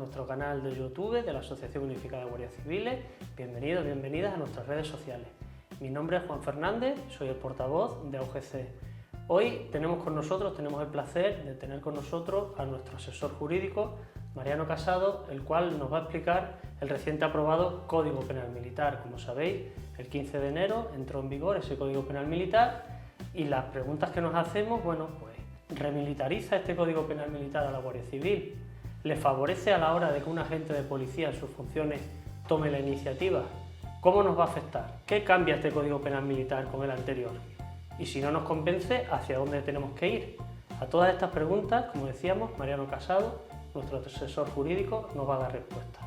nuestro canal de YouTube de la Asociación Unificada de Guardias Civiles. Bienvenidos, bienvenidas a nuestras redes sociales. Mi nombre es Juan Fernández, soy el portavoz de AUGC. Hoy tenemos el placer de tener con nosotros a nuestro asesor jurídico, Mariano Casado, el cual nos va a explicar el reciente aprobado Código Penal Militar. Como sabéis, el 15 de enero entró en vigor ese Código Penal Militar y las preguntas que nos hacemos, ¿remilitariza este Código Penal Militar a la Guardia Civil? ¿Le favorece a la hora de que un agente de policía en sus funciones tome la iniciativa? ¿Cómo nos va a afectar? ¿Qué cambia este Código Penal Militar con el anterior? Y si no nos convence, ¿hacia dónde tenemos que ir? A todas estas preguntas, como decíamos, Mariano Casado, nuestro asesor jurídico, nos va a dar respuesta.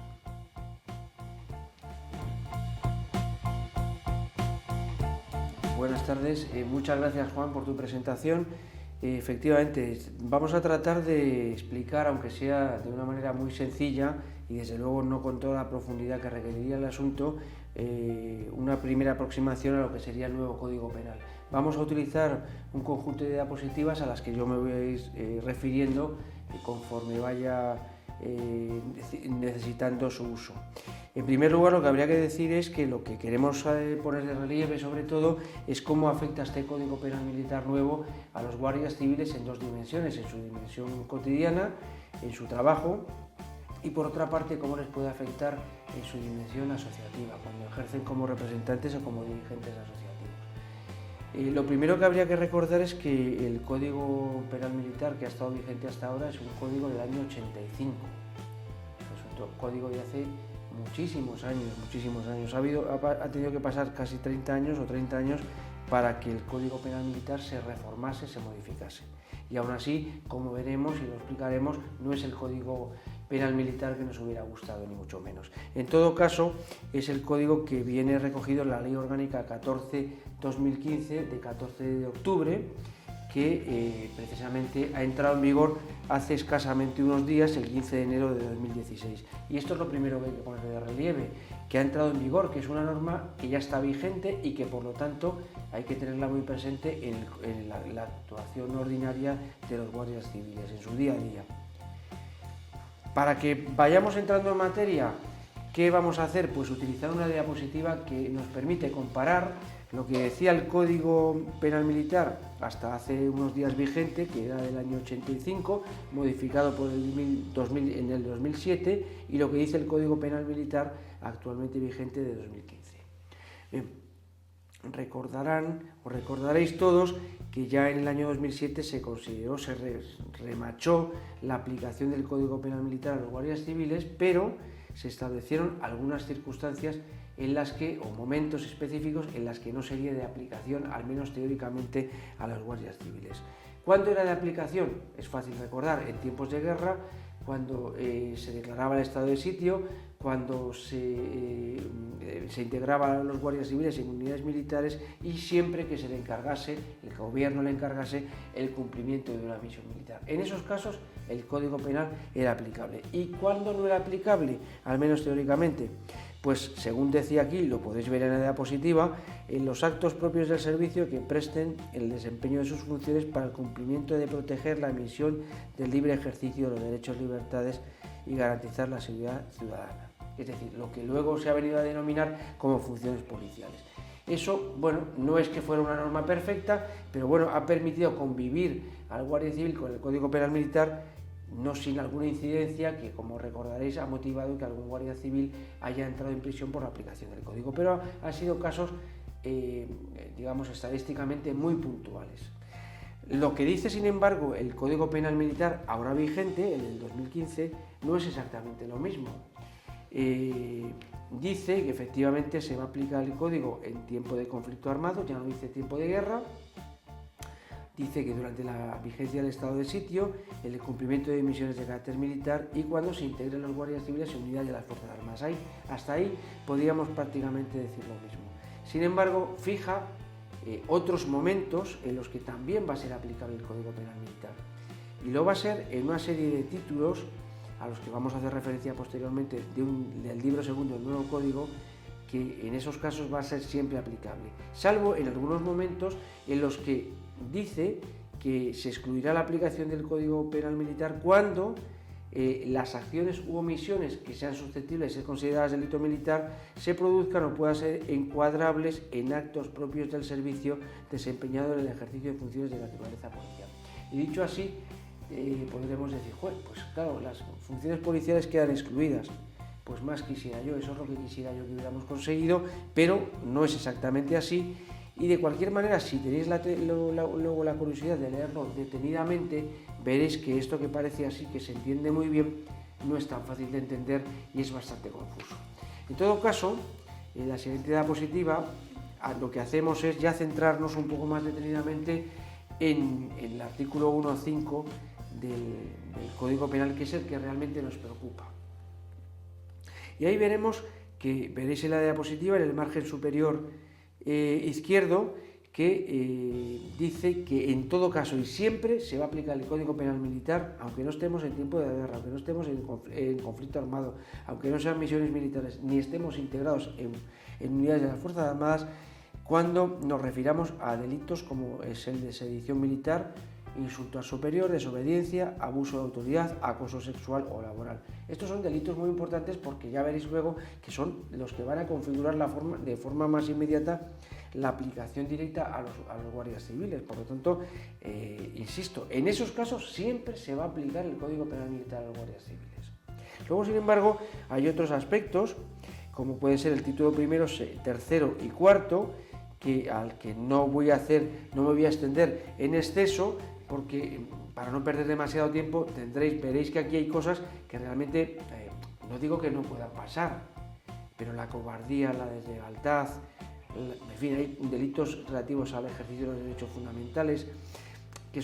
Buenas tardes, muchas gracias Juan por tu presentación. Efectivamente, vamos a tratar de explicar, aunque sea de una manera muy sencilla y desde luego no con toda la profundidad que requeriría el asunto, una primera aproximación a lo que sería el nuevo Código Penal. Vamos a utilizar un conjunto de diapositivas a las que yo me voy a ir refiriendo conforme vaya necesitando su uso. En primer lugar, lo que habría que decir es que lo que queremos poner de relieve sobre todo es cómo afecta este Código Penal Militar nuevo a los guardias civiles en dos dimensiones: en su dimensión cotidiana, en su trabajo, y por otra parte cómo les puede afectar en su dimensión asociativa, cuando ejercen como representantes o como dirigentes asociativos. Lo primero que habría que recordar es que el Código Penal Militar que ha estado vigente hasta ahora es un código del año 85, es un código de hace muchísimos años. Ha tenido que pasar casi 30 años o 30 años para que el Código Penal Militar se reformase, se modificase. Y aún así, como veremos y lo explicaremos, no es el Código Penal Militar que nos hubiera gustado, ni mucho menos. En todo caso, es el código que viene recogido en la Ley Orgánica 14/2015 de 14 de octubre, que precisamente ha entrado en vigor hace escasamente unos días, el 15 de enero de 2016. Y esto es lo primero que hay que poner de relieve, que ha entrado en vigor, que es una norma que ya está vigente y que por lo tanto hay que tenerla muy presente en la actuación ordinaria de los guardias civiles, en su día a día. Para que vayamos entrando en materia, ¿qué vamos a hacer? Pues utilizar una diapositiva que nos permite comparar lo que decía el Código Penal Militar hasta hace unos días vigente, que era del año 85, modificado por en el 2007, y lo que dice el Código Penal Militar actualmente vigente de 2015. Bien, recordaréis todos que ya en el año 2007 se remachó la aplicación del Código Penal Militar a los guardias civiles, pero se establecieron algunas circunstancias en las que, o momentos específicos en las que no sería de aplicación, al menos teóricamente, a los guardias civiles. ¿Cuándo era de aplicación? Es fácil recordar: en tiempos de guerra, cuando se declaraba el estado de sitio, cuando se integraban los guardias civiles en unidades militares y siempre que se le encargase, el gobierno le encargase el cumplimiento de una misión militar. En esos casos el Código Penal era aplicable. ¿Y cuándo no era aplicable? Al menos teóricamente. Pues según decía aquí, lo podéis ver en la diapositiva, en los actos propios del servicio que presten el desempeño de sus funciones para el cumplimiento de proteger la misión del libre ejercicio de los derechos y libertades y garantizar la seguridad ciudadana. Es decir, lo que luego se ha venido a denominar como funciones policiales. Eso, no es que fuera una norma perfecta, pero ha permitido convivir al Guardia Civil con el Código Penal Militar, no sin alguna incidencia que, como recordaréis, ha motivado que algún guardia civil haya entrado en prisión por la aplicación del código, pero han sido casos, estadísticamente muy puntuales. Lo que dice, sin embargo, el Código Penal Militar ahora vigente, el del 2015, no es exactamente lo mismo. Dice que efectivamente se va a aplicar el código en tiempo de conflicto armado, ya no dice tiempo de guerra. Dice que durante la vigencia del estado de sitio, el cumplimiento de misiones de carácter militar y cuando se integren los guardias civiles en unidades de las Fuerzas Armadas. Hasta ahí podríamos prácticamente decir lo mismo. Sin embargo, fija otros momentos en los que también va a ser aplicable el Código Penal Militar. Y lo va a ser en una serie de títulos a los que vamos a hacer referencia posteriormente del libro segundo del nuevo código, que en esos casos va a ser siempre aplicable, salvo en algunos momentos en los que dice que se excluirá la aplicación del Código Penal Militar cuando las acciones u omisiones que sean susceptibles de ser consideradas delito militar se produzcan o puedan ser encuadrables en actos propios del servicio desempeñado en el ejercicio de funciones de naturaleza policial. Y dicho así, podremos decir, pues claro, las funciones policiales quedan excluidas. Pues más quisiera yo, eso es lo que quisiera yo que hubiéramos conseguido, pero no es exactamente así. Y de cualquier manera, si tenéis luego la curiosidad de leerlo detenidamente, veréis que esto que parece así, que se entiende muy bien, no es tan fácil de entender y es bastante confuso. En todo caso, en la siguiente diapositiva, lo que hacemos es ya centrarnos un poco más detenidamente en el artículo 1.5 del Código Penal, que es el que realmente nos preocupa. Y ahí veremos que, veréis en la diapositiva, en el margen superior izquierdo, que dice que en todo caso y siempre se va a aplicar el Código Penal Militar, aunque no estemos en tiempo de guerra, aunque no estemos en conflicto armado, aunque no sean misiones militares, ni estemos integrados en unidades de las Fuerzas Armadas, cuando nos refiramos a delitos como es el de sedición militar, insulto al superior, desobediencia, abuso de autoridad, acoso sexual o laboral. Estos son delitos muy importantes porque ya veréis luego que son los que van a configurar de forma más inmediata la aplicación directa a los guardias civiles. Por lo tanto, insisto, en esos casos siempre se va a aplicar el Código Penal Militar a los guardias civiles. Luego, sin embargo, hay otros aspectos, como puede ser el título primero, tercero y cuarto, al que no me voy a extender en exceso, porque para no perder demasiado tiempo veréis que aquí hay cosas que realmente, no digo que no puedan pasar, pero la cobardía, la deslealtad, en fin, hay delitos relativos al ejercicio de los derechos fundamentales que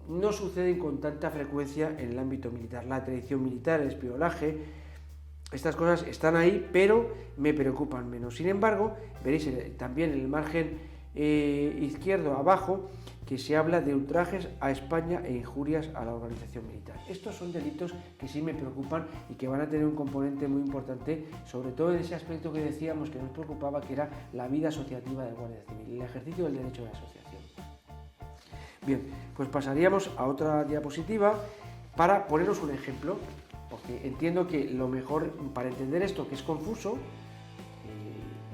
no suceden con tanta frecuencia en el ámbito militar. La traición militar, el espionaje, estas cosas están ahí, pero me preocupan menos. Sin embargo, veréis también en el margen izquierdo abajo que se habla de ultrajes a España e injurias a la organización militar. Estos son delitos que sí me preocupan y que van a tener un componente muy importante, sobre todo en ese aspecto que decíamos que nos preocupaba, que era la vida asociativa del Guardia Civil, el ejercicio del derecho de asociación. Bien, pues pasaríamos a otra diapositiva para poneros un ejemplo, porque entiendo que lo mejor para entender esto, que es confuso,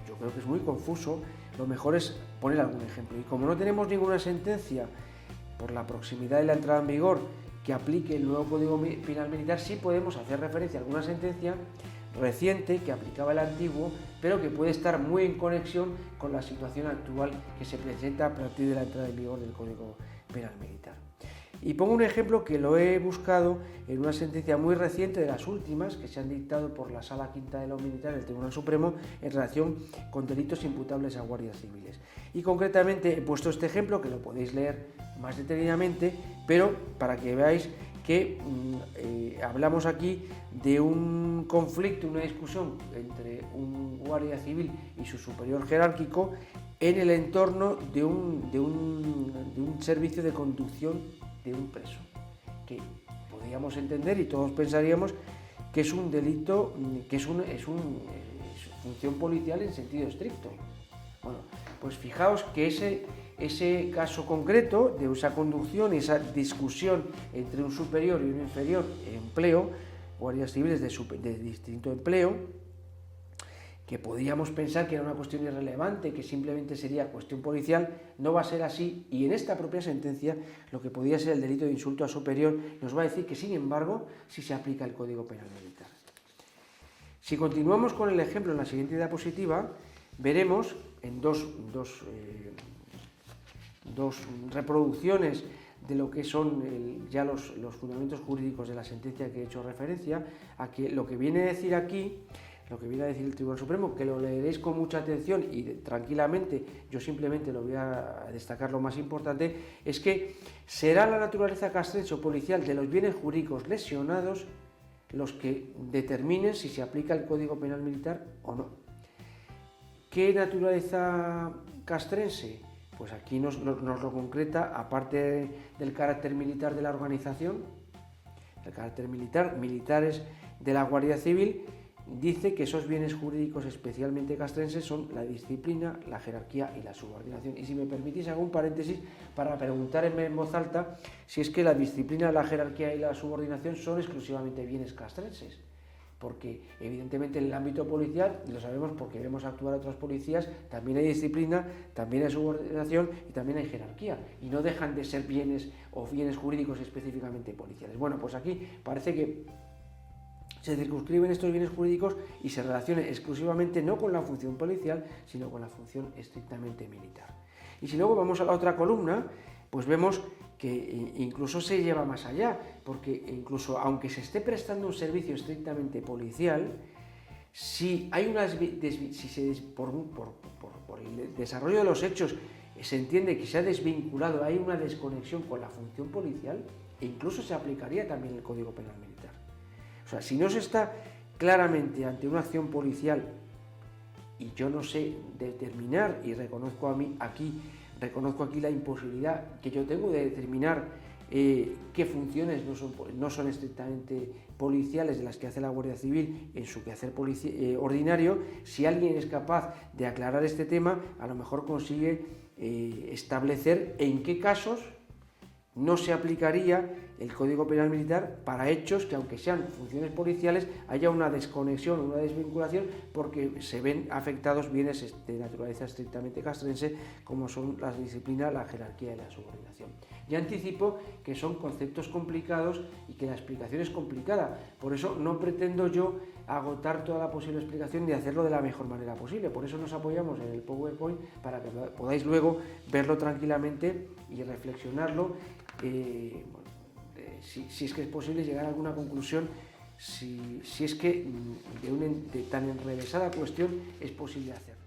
yo creo que es muy confuso, lo mejor es poner algún ejemplo. Y como no tenemos ninguna sentencia por la proximidad de la entrada en vigor que aplique el nuevo Código Penal Militar, sí podemos hacer referencia a alguna sentencia reciente que aplicaba el antiguo, pero que puede estar muy en conexión con la situación actual que se presenta a partir de la entrada en vigor del Código Penal Militar. Y pongo un ejemplo que lo he buscado en una sentencia muy reciente, de las últimas, que se han dictado por la Sala Quinta de lo Militar del Tribunal Supremo en relación con delitos imputables a guardias civiles. Y concretamente he puesto este ejemplo, que lo podéis leer más detenidamente, pero para que veáis que hablamos aquí de un conflicto, una discusión entre un guardia civil y su superior jerárquico en el entorno de un servicio de conducción de un preso, que podríamos entender y todos pensaríamos que es un delito, que es función policial en sentido estricto. Bueno, pues fijaos que ese caso concreto de esa conducción, esa discusión entre un superior y un inferior en empleo, guardias civiles de distinto empleo, que podríamos pensar que era una cuestión irrelevante, que simplemente sería cuestión policial, no va a ser así, y en esta propia sentencia lo que podría ser el delito de insulto a superior nos va a decir que, sin embargo, sí se aplica el Código Penal Militar. Si continuamos con el ejemplo en la siguiente diapositiva, veremos en dos reproducciones de lo que son ya los fundamentos jurídicos de la sentencia que he hecho referencia, a que lo que viene a decir aquí, lo que viene a decir el Tribunal Supremo, que lo leeréis con mucha atención y tranquilamente, yo simplemente lo voy a destacar lo más importante, es que será la naturaleza castrense o policial de los bienes jurídicos lesionados los que determinen si se aplica el Código Penal Militar o no. ¿Qué naturaleza castrense? Pues aquí nos lo concreta, aparte del carácter militar de la organización, el carácter militar, militares de la Guardia Civil, dice que esos bienes jurídicos especialmente castrenses son la disciplina, la jerarquía y la subordinación. Y si me permitís, hago un paréntesis para preguntarme en voz alta si es que la disciplina, la jerarquía y la subordinación son exclusivamente bienes castrenses. Porque evidentemente en el ámbito policial, lo sabemos porque vemos actuar a otras policías, también hay disciplina, también hay subordinación y también hay jerarquía, y no dejan de ser bienes o bienes jurídicos específicamente policiales. Bueno, pues aquí parece que se circunscriben estos bienes jurídicos y se relacionan exclusivamente no con la función policial, sino con la función estrictamente militar. Y si luego vamos a la otra columna, pues vemos que incluso se lleva más allá, porque incluso aunque se esté prestando un servicio estrictamente policial, si hay por el desarrollo de los hechos se entiende que se ha desvinculado, hay una desconexión con la función policial, e incluso se aplicaría también el Código Penal Militar. O sea, si no se está claramente ante una acción policial y yo no sé determinar, y reconozco aquí la imposibilidad que yo tengo de determinar qué funciones no son estrictamente policiales de las que hace la Guardia Civil en su quehacer ordinario, si alguien es capaz de aclarar este tema, a lo mejor consigue establecer en qué casos no se aplicaría el Código Penal Militar para hechos que, aunque sean funciones policiales, haya una desconexión, una desvinculación, porque se ven afectados bienes de naturaleza estrictamente castrense, como son la disciplina, la jerarquía y la subordinación. Ya anticipo que son conceptos complicados y que la explicación es complicada, por eso no pretendo yo agotar toda la posible explicación ni hacerlo de la mejor manera posible, por eso nos apoyamos en el PowerPoint para que podáis luego verlo tranquilamente y reflexionarlo. Si es que es posible llegar a alguna conclusión, si es que de tan enrevesada cuestión es posible hacerlo.